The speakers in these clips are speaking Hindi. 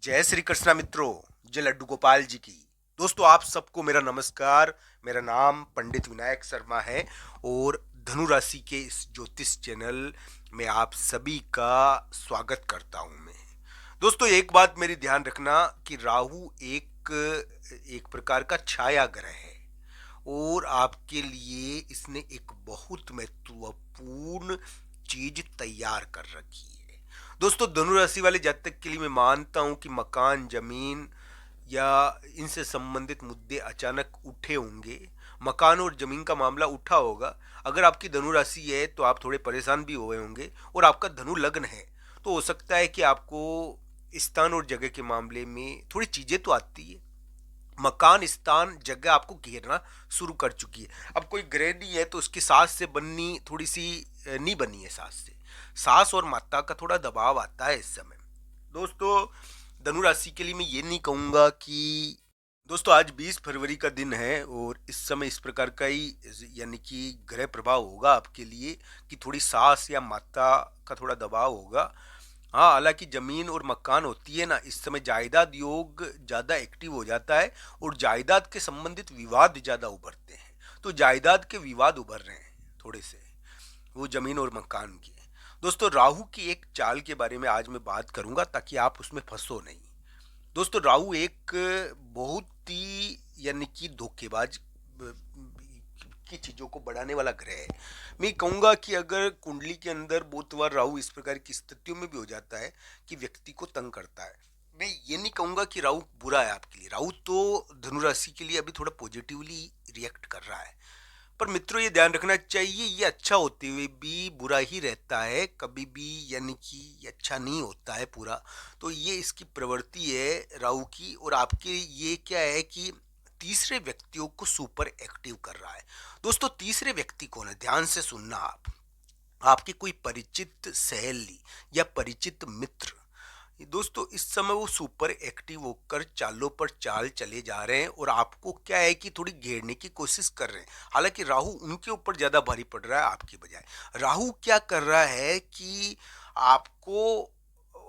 जय श्री कृष्णा मित्रों। जय लड्डू गोपाल जी की। दोस्तों आप सबको मेरा नमस्कार। मेरा नाम पंडित विनायक शर्मा है और धनु राशि के इस ज्योतिष चैनल में आप सभी का स्वागत करता हूं मैं। दोस्तों एक बात मेरी ध्यान रखना कि राहु एक एक प्रकार का छाया ग्रह है और आपके लिए इसने एक बहुत महत्वपूर्ण चीज तैयार कर रखी है। दोस्तों धनु राशि वाले जातक के लिए मैं मानता हूं कि मकान, जमीन या इनसे संबंधित मुद्दे अचानक उठे होंगे। मकान और जमीन का मामला उठा होगा। अगर आपकी धनु राशि है तो आप थोड़े परेशान भी हुए होंगे और आपका धनु लग्न है तो हो सकता है कि आपको स्थान और जगह के मामले में थोड़ी चीजें तो आती है। मकान, स्थान, जगह आपको घेरना शुरू कर चुकी है। अब कोई ग्रह नहीं है तो उसकी सास से बननी थोड़ी सी नहीं बनी है। सास से सास और माता का थोड़ा दबाव आता है इस समय। दोस्तों धनु राशि के लिए मैं ये नहीं कहूंगा कि दोस्तों आज 20 फरवरी का दिन है और इस समय इस प्रकार का ही यानी कि ग्रह प्रभाव होगा आपके लिए कि थोड़ी सास या माता का थोड़ा दबाव होगा। हाँ, हालांकि जमीन और मकान होती है ना, इस समय जायदाद योग ज्यादा एक्टिव हो जाता है और जायदाद के संबंधित विवाद ज्यादा उभरते हैं। तो जायदाद के विवाद उभर रहे हैं थोड़े से, वो जमीन और मकान के। दोस्तों राहु की एक चाल के बारे में आज मैं बात करूंगा ताकि आप उसमें फंसो नहीं। दोस्तों राहु एक बहुत ही यानी कि धोखेबाज की चीजों को बढ़ाने वाला ग्रह है। मैं कहूंगा कि अगर कुंडली के अंदर बहुत बार राहु इस प्रकार की स्थितियों में भी हो जाता है कि व्यक्ति को तंग करता है। मैं ये नहीं कहूंगा कि राहु बुरा है आपके लिए। राहु तो धनु राशि के लिए अभी थोड़ा पॉजिटिवली रिएक्ट कर रहा है। पर मित्रों ये ध्यान रखना चाहिए, ये अच्छा होते हुए भी बुरा ही रहता है कभी भी, यानी कि ये अच्छा नहीं होता है पूरा। तो ये इसकी प्रवृत्ति है राहु की। और आपके ये क्या है कि तीसरे व्यक्तियों को सुपर एक्टिव कर रहा है। दोस्तों तीसरे व्यक्ति कौन है, ध्यान से सुनना आप। आपके कोई परिचित सहेली या परिचित मित्र। दोस्तों इस समय वो सुपर एक्टिव होकर चालों पर चाल चले जा रहे हैं और आपको क्या है कि थोड़ी घेरने की कोशिश कर रहे हैं। हालांकि राहु उनके ऊपर ज्यादा भारी पड़ रहा है आपके बजाय। राहु क्या कर रहा है कि आपको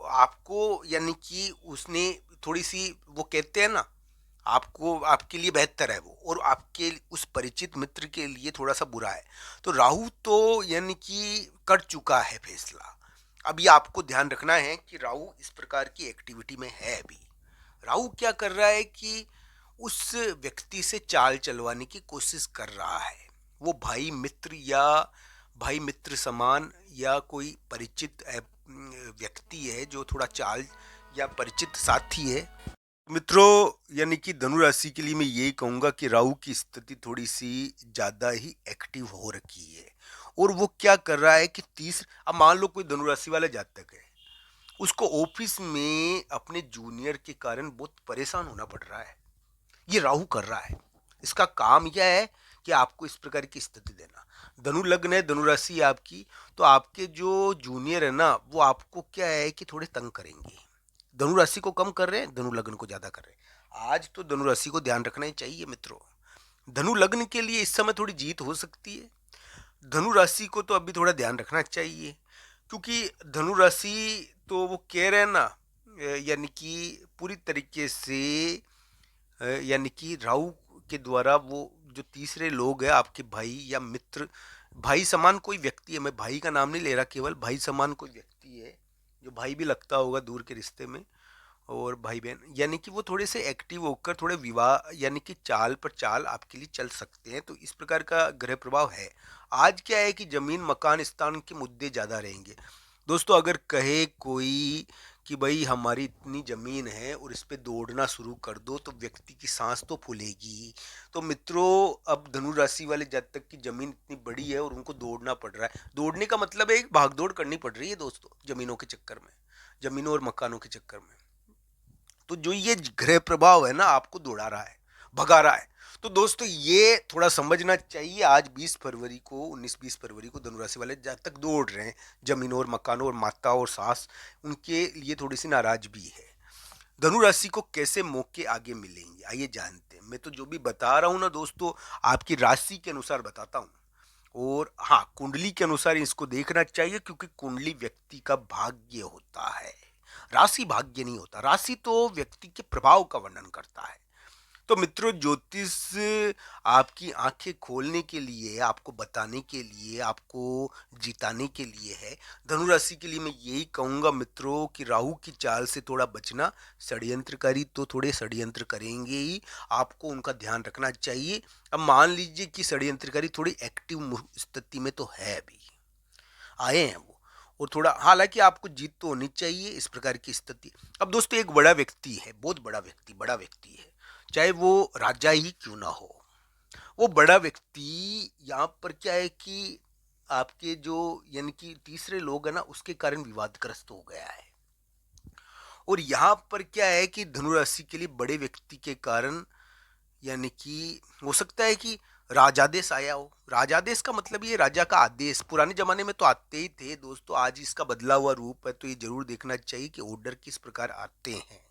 आपको यानी कि उसने थोड़ी सी, वो कहते हैं ना, आपको आपके लिए बेहतर है वो और आपके उस परिचित मित्र के लिए थोड़ा सा बुरा है। तो राहु तो यानी कि कर चुका है फैसला। अब ये आपको ध्यान रखना है कि राहु इस प्रकार की एक्टिविटी में है अभी। राहु क्या कर रहा है कि उस व्यक्ति से चाल चलवाने की कोशिश कर रहा है। वो भाई मित्र या भाई मित्र समान या कोई परिचित व्यक्ति है जो थोड़ा चाल या परिचित साथी है। मित्रों यानी कि धनु राशि के लिए मैं यही कहूंगा कि राहु की स्थिति थोड़ी सी ज्यादा ही एक्टिव हो रखी है। और वो क्या कर रहा है कि अब मान लो कोई धनु राशि वाला जातक है, उसको ऑफिस में अपने जूनियर के कारण बहुत परेशान होना पड़ रहा है। ये राहु कर रहा है। इसका काम यह है कि आपको इस प्रकार की स्थिति देना। धनु लग्न है, धनु राशि है आपकी, तो आपके जो जूनियर है ना वो आपको क्या है कि थोड़े तंग करेंगे। धनु राशि को कम कर रहे हैं, धनु लग्न को ज्यादा कर रहे हैं। आज तो धनु राशि को ध्यान रखना ही चाहिए मित्रों। धनु लग्न के लिए इस समय थोड़ी जीत हो सकती है। धनु राशि को तो अभी थोड़ा ध्यान रखना चाहिए क्योंकि धनु राशि तो वो कह रहे हैं ना, यानी कि पूरी तरीके से यानी कि राहु के द्वारा वो जो तीसरे लोग हैं आपके भाई या मित्र, भाई समान कोई व्यक्ति है, मैं भाई का नाम नहीं ले रहा, केवल भाई समान कोई व्यक्ति है जो भाई भी लगता होगा दूर के रिश्ते में, और भाई बहन, यानी कि वो थोड़े से एक्टिव होकर थोड़े विवाह यानी कि चाल पर चाल आपके लिए चल सकते हैं। तो इस प्रकार का ग्रह प्रभाव है। आज क्या है कि जमीन मकान स्थान के मुद्दे ज्यादा रहेंगे। दोस्तों अगर कहे कोई कि भाई हमारी इतनी जमीन है और इस पे दौड़ना शुरू कर दो तो व्यक्ति की सांस तो फूलेगी। तो मित्रों अब धनु राशि वाले जातक की जमीन इतनी बड़ी है और उनको दौड़ना पड़ रहा है। दौड़ने का मतलब है एक भागदौड़ करनी पड़ रही है दोस्तों, जमीनों के चक्कर में, जमीनों और मकानों के चक्कर में। तो जो ये ग्रह प्रभाव है ना आपको दौड़ा रहा है, भगा रहा है। तो दोस्तों ये थोड़ा समझना चाहिए। आज 20 फरवरी को 19-20 फरवरी को धनु राशि वाले जहाँ तक दौड़ रहे हैं जमीनों और मकानों और माता और सास, उनके लिए थोड़ी सी नाराज भी है। धनु राशि को कैसे मौके आगे मिलेंगे आइए जानते हैं। मैं तो जो भी बता रहा हूँ ना दोस्तों आपकी राशि के अनुसार बताता हूँ। और हाँ, कुंडली के अनुसार इसको देखना चाहिए क्योंकि कुंडली व्यक्ति का भाग्य होता है। राशि भाग्य नहीं होता, राशि तो व्यक्ति के प्रभाव का वर्णन करता है। तो मित्रों, ज्योतिष आपकी आंखें खोलने के लिए, आपको बताने के लिए, आपको जिताने के लिए है। धनु राशि के लिए मैं यही कहूंगा मित्रों कि राहु की चाल से थोड़ा बचना। षड्यंत्रकारी तो थोड़े षड्यंत्र करेंगे ही, आपको उनका ध्यान रखना चाहिए। अब मान लीजिए कि षड्यंत्रकारी थोड़ी एक्टिव स्थिति में तो है, अभी आए हैं वो, और थोड़ा, हालांकि आपको जीत तो होनी चाहिए इस प्रकार की स्थिति। अब दोस्तों, एक बड़ा व्यक्ति है, बहुत बड़ा व्यक्ति है, चाहे वो राजा ही क्यों ना हो, वो बड़ा व्यक्ति यहाँ पर क्या है कि आपके जो यानी कि तीसरे लोग हैं ना, उसके कारण विवादग्रस्त हो गया है। और यहाँ पर क्या है कि धनु राशि के लिए बड़े व्यक्ति के कारण यानी कि हो सकता है कि राजादेश आया हो। राजादेश का मतलब ये राजा का आदेश, पुराने जमाने में तो आते ही थे दोस्तों, आज इसका बदला हुआ रूप है, तो ये जरूर देखना चाहिए कि ऑर्डर किस प्रकार आते हैं।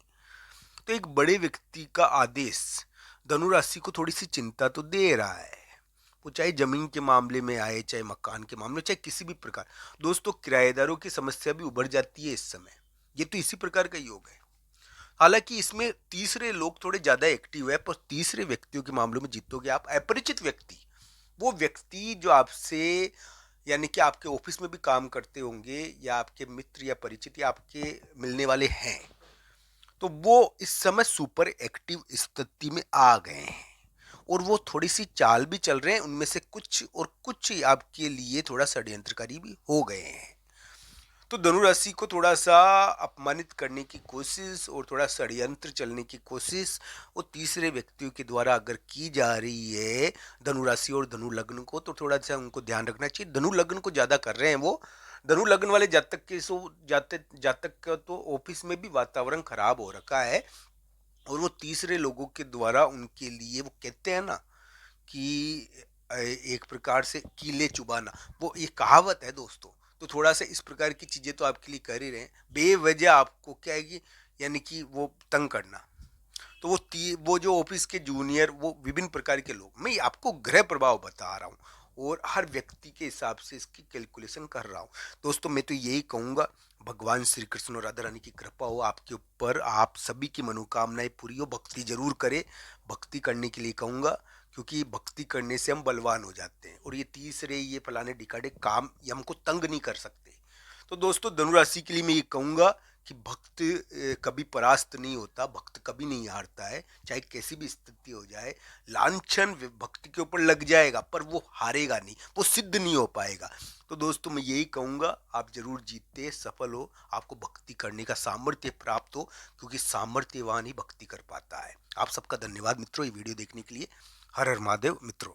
तो एक बड़े व्यक्ति का आदेश धनु राशि को थोड़ी सी चिंता तो दे रहा है, वो चाहे जमीन के मामले में आए, चाहे मकान के मामले में, चाहे किसी भी प्रकार। दोस्तों, किराएदारों की समस्या भी उभर जाती है इस समय, ये तो इसी प्रकार का योग है। हालांकि इसमें तीसरे लोग थोड़े ज्यादा एक्टिव है, पर तीसरे व्यक्तियों के मामलों में जीतोगे आप। अपरिचित व्यक्ति, वो व्यक्ति जो आपसे यानी कि आपके ऑफिस में भी काम करते होंगे, या आपके मित्र या परिचित या आपके मिलने वाले हैं, तो वो इस समय सुपर एक्टिव स्थिति में आ गए हैं, और वो थोड़ी सी चाल भी चल रहे हैं उनमें से कुछ, और कुछ आपके लिए थोड़ा षड्यंत्रकारी भी हो गए हैं। तो धनु राशि को थोड़ा सा अपमानित करने की कोशिश और थोड़ा षड्यंत्र चलने की कोशिश वो तीसरे व्यक्तियों के द्वारा अगर की जा रही है धनु राशि और धनु लग्न को, तो थोड़ा सा उनको ध्यान रखना चाहिए। धनु लग्न को ज्यादा कर रहे हैं वो। धनु लग्न वाले जातक का तो ऑफिस में भी वातावरण खराब हो रखा है, और वो तीसरे लोगों के द्वारा उनके लिए, वो कहते हैं ना कि एक प्रकार से कीले चुबाना, वो ये कहावत है दोस्तों। तो थोड़ा सा इस प्रकार की चीजें तो आपके लिए कर ही रहे हैं, बेवजह आपको क्या है कि यानी कि वो तंग करना। तो वो जो ऑफिस के जूनियर, वो विभिन्न प्रकार के लोग, मैं आपको ग्रह प्रभाव बता रहा हूँ और हर व्यक्ति के हिसाब से इसकी कैलकुलेशन कर रहा हूँ। दोस्तों, मैं तो यही कहूँगा, भगवान श्री कृष्ण और राधा रानी की कृपा हो आपके ऊपर, आप सभी की मनोकामनाएं पूरी हो। भक्ति जरूर करें, भक्ति करने के लिए कहूँगा, क्योंकि भक्ति करने से हम बलवान हो जाते हैं, और ये तीसरे ये फलाने डिकाडे काम ये हमको तंग नहीं कर सकते। तो दोस्तों, धनु राशि के लिए मैं ये कहूँगा कि भक्त कभी परास्त नहीं होता, भक्त कभी नहीं हारता है, चाहे कैसी भी स्थिति हो जाए। लांछन भक्त के ऊपर लग जाएगा, पर वो हारेगा नहीं, वो सिद्ध नहीं हो पाएगा। तो दोस्तों, मैं यही कहूँगा, आप जरूर जीतते, सफल हो, आपको भक्ति करने का सामर्थ्य प्राप्त हो, क्योंकि सामर्थ्यवान ही भक्ति कर पाता है। आप सबका धन्यवाद मित्रों, ये वीडियो देखने के लिए। हर हर महादेव मित्रों।